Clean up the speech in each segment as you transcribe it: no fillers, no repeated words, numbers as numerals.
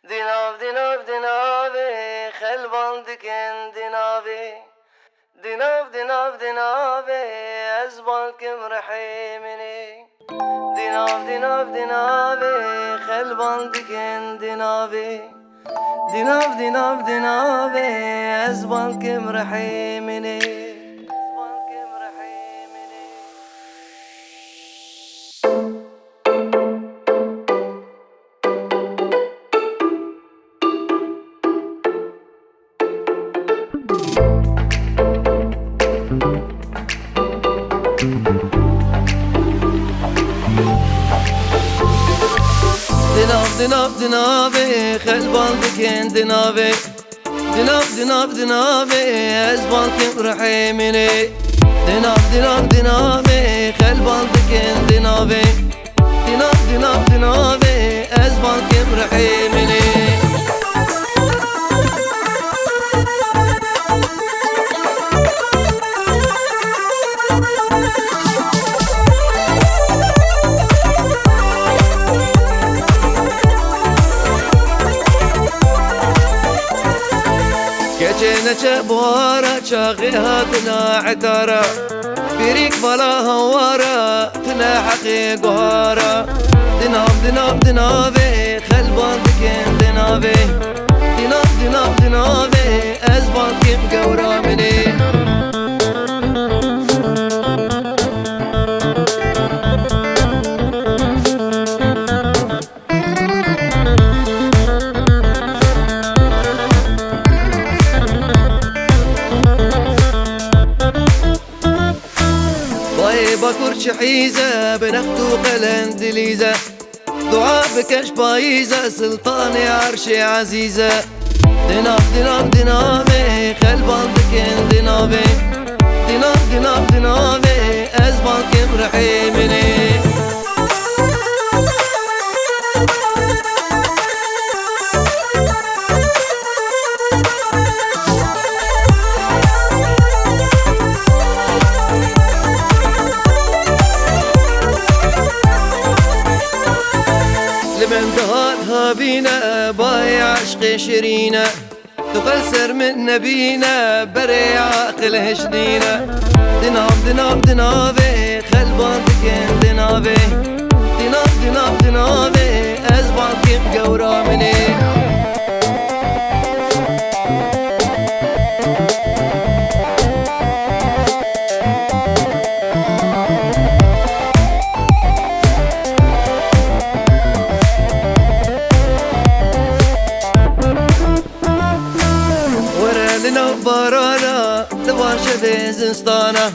دیناوی خلبان دکن دیناوی از بالکم رحیمنی دیناوی خلبان دکن دیناوی از بالکم رحیمنی دیناوی خلبان دکن دیناوی از بالکم رحیمنی دیناوی خلبان دکن دیناوی از بالکم رحیمنی نچه بوارا چاقی هاتنا عتارا بیریک بالا هوارا تنا حقی گوارا دیناوی خلبان دکن دیناوی از بالکم گورا منی باكر حيزة بنخدو قلن دليزة دعاء بكش بايزة سلطاني عرشي عزيزة دیناوی خلبان دکن دیناوی از بالکم رحیمنی لمن دهالها بينا باي عشق شرينا تقل سر من نبينا بري عقل هشدينا دیناوی خلبان دکن دیناوی از بالکم گورا منی بارانا دواشة بزنستانا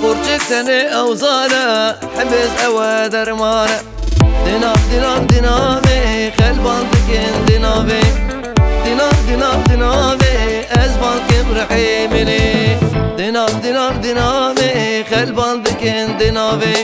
قرشك تني أوزانا حبز أوا درمانا دیناوی خلبان دکن دیناوی از بالکم رحیمنی دیناوی خلبان دکن دیناوی